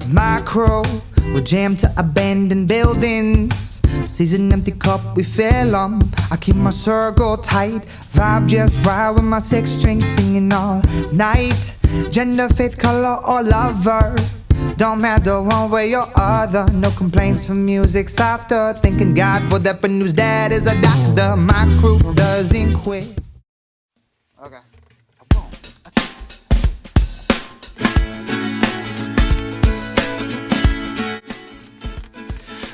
My crew, we're jammed to abandoned buildings. Sees an empty cup, we fill 'em. I keep my circle tight, vibe just right with my six string singing all night. Gender, faith, color, or lover, don't matter one way or other. No complaints from music softer. Thanking God for that, but news dad is a doctor. My crew doesn't quit. Okay.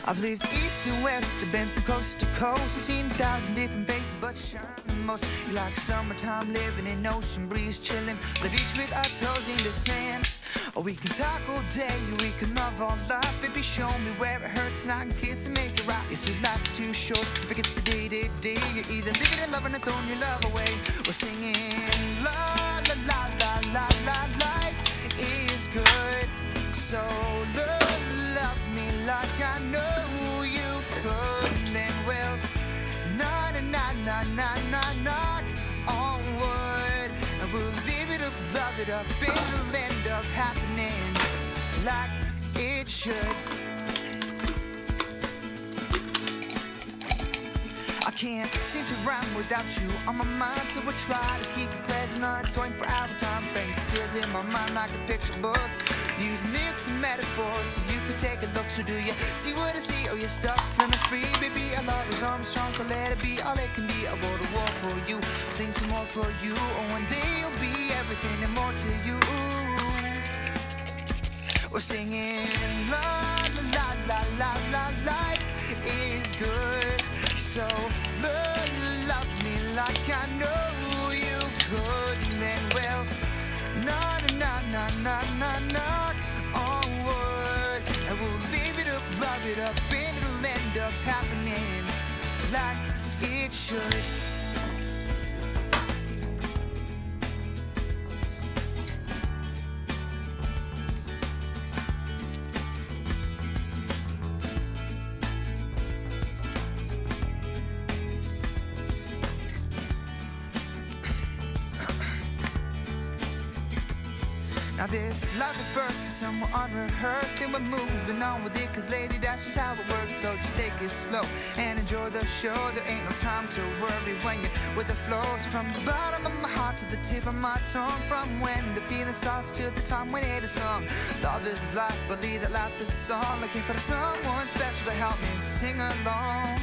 I've lived east and west, I've been from coast to coast. I've seen 1,000 different faces, but shine the most. You like summertime living in ocean breeze, chilling on the beach with our toes in the sand. Or we can talk all day, we can love all life. Baby, show me where it hurts, and I can kiss and make it right. You see, life's too short, forget the day-to-day. You're either living and loving or throwing your love away. We're singing la la la la la la. Life is good, so love me like I know you could. Then we'll knock on wood, and we'll live it up, love it up, and it'll end up happening like it should. I can't seem to rhyme without you on my mind, so I try to keep it present on a 24-hour time frame. Skills in my mind like a picture book, use mix and metaphors so you can take a look. So do you see what I see? Oh, you're stuck feeling free, baby. I love is arms strong, so let it be all it can be. I'll go to war for you, sing some more for you. Oh, one day you'll be everything and more to you. We're singing la la la la la la. Life is good, so love me like I know you could. And then we'll knock on wood, and we'll leave it up, love it up, and it'll end up happening like it should. Now this love at first is somewhat unrehearsed, and we're moving on with it, cause lady, that's just how it works. So just take it slow and enjoy the show. There ain't no time to worry when you're with the flows. From the bottom of my heart to the tip of my tongue, from when the feeling starts to the time when it is sung. Love is life, believe that life's a song. Looking for someone special to help me sing along.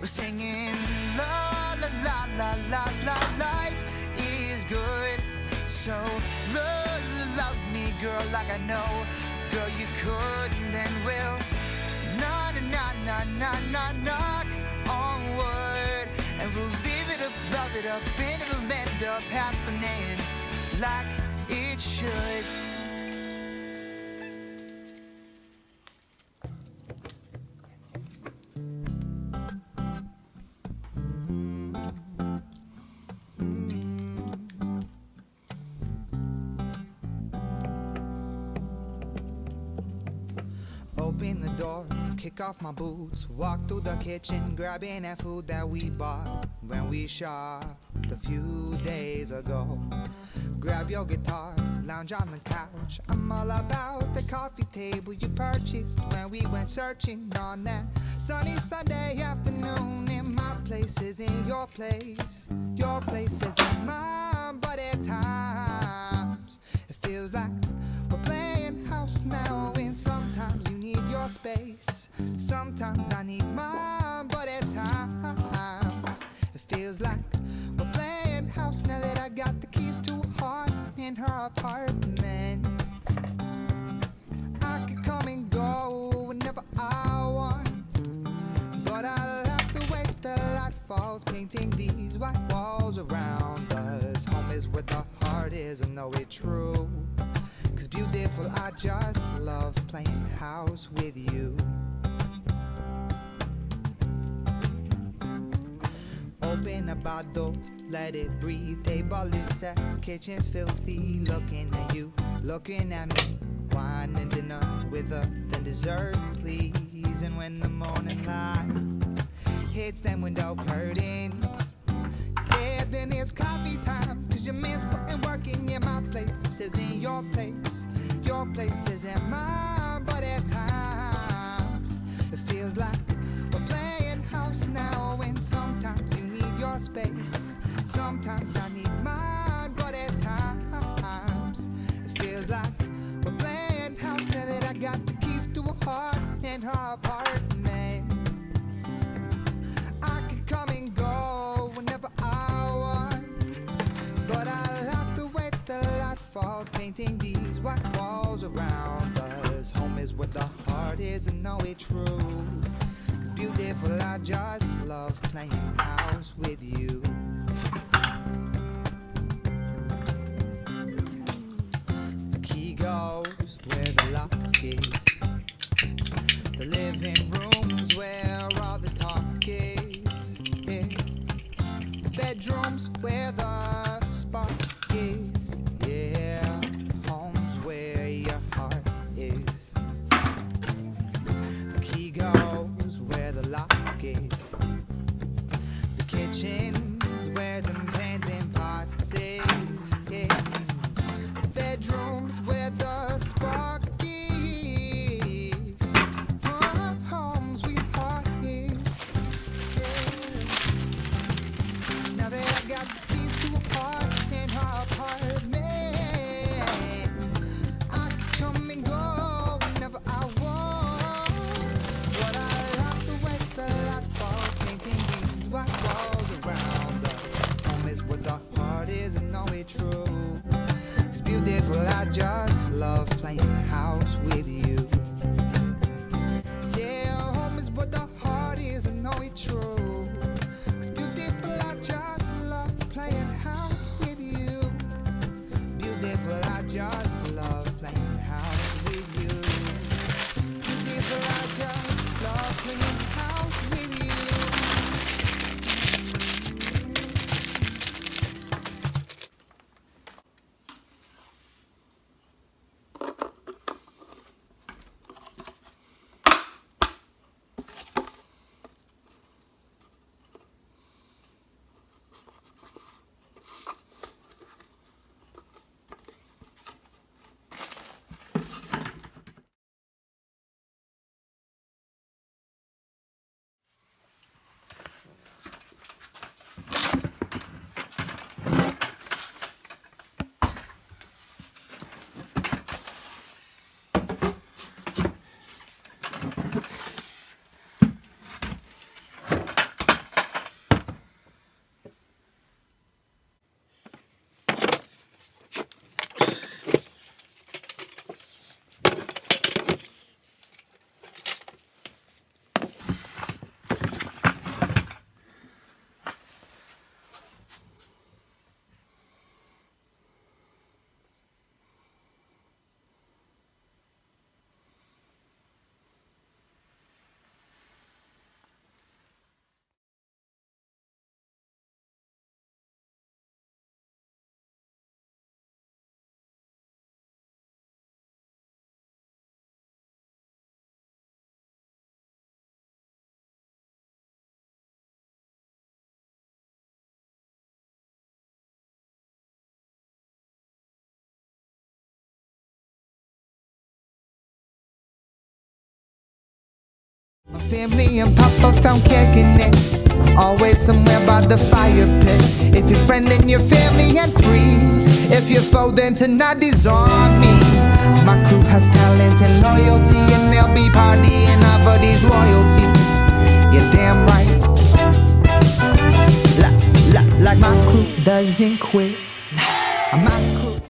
We're singing la la la la la la. Life is good, so love me, girl, like I know, girl, you could. And then we'll knock on wood, and we'll leave it up, love it up, and it'll end up happening like it should. Open the door, kick off my boots, walk through the kitchen, grabbing that food that we bought when we shopped a few days ago. Grab your guitar, lounge on the couch. I'm all about the coffee table you purchased when we went searching on that sunny Sunday afternoon. And my place isn't your place, your place isn't mine, but at times it feels like we're playing house now. And sometimes you need your space, sometimes I need mine, but at times it feels like we're playing house now that I got the keys to her heart in her apartment. I could come and go whenever I want, but I'll have to wait till light falls, painting these white walls around us. Home is where the heart is, I know it true, 'cause beautiful, I just love playing house with you. Open a bottle, let it breathe. Table is set, kitchen's filthy. Looking at you, looking at me. Wine and dinner with her, then dessert, please. And when the morning light hits them window curtains, yeah, then it's coffee time. 'Cause your man's putting work in, yeah, my place isn't your place. your place isn't mine, but at times it feels like we're playing house now, and sometimes you need your space, sometimes I need mine, but at times it feels like we're playing house now that I got the keys to a heart and her apartment. I could come and go whenever I want, but I like the way the light falls, painting these white walls around us. Home is where the heart is, and know it true. It's beautiful, I just love playing house with you. The key goes where the lock is. The living room's where all the talk is. Yeah. The bedroom's where the spark is. Yeah. Home's where your heart is. The key goes where the lock is. The kitchen's where the pans and pots is. Yeah. The bedroom's where the spark is. Home's where your heart is. Yeah. Now that I got the keys to a heart and her apartment, I can come and go whenever I want. But I like the way the light falls, painting these white walls around us. Home is where the heart is, and know it true. It's beautiful, I just love playing house with you. Yeah, home is where the heart is, and know it true. It's beautiful, I just love playing house with you. Beautiful, I just love playing house with you. Beautiful, I just love playing house with you. My family and Papa found caregiving, always somewhere by the fire pit. If your friend and your family ain't free, if you're foe, then tonight is on me. My crew has talent and loyalty, and they'll be partying over these royalties. You're damn right. Like my crew doesn't quit. My crew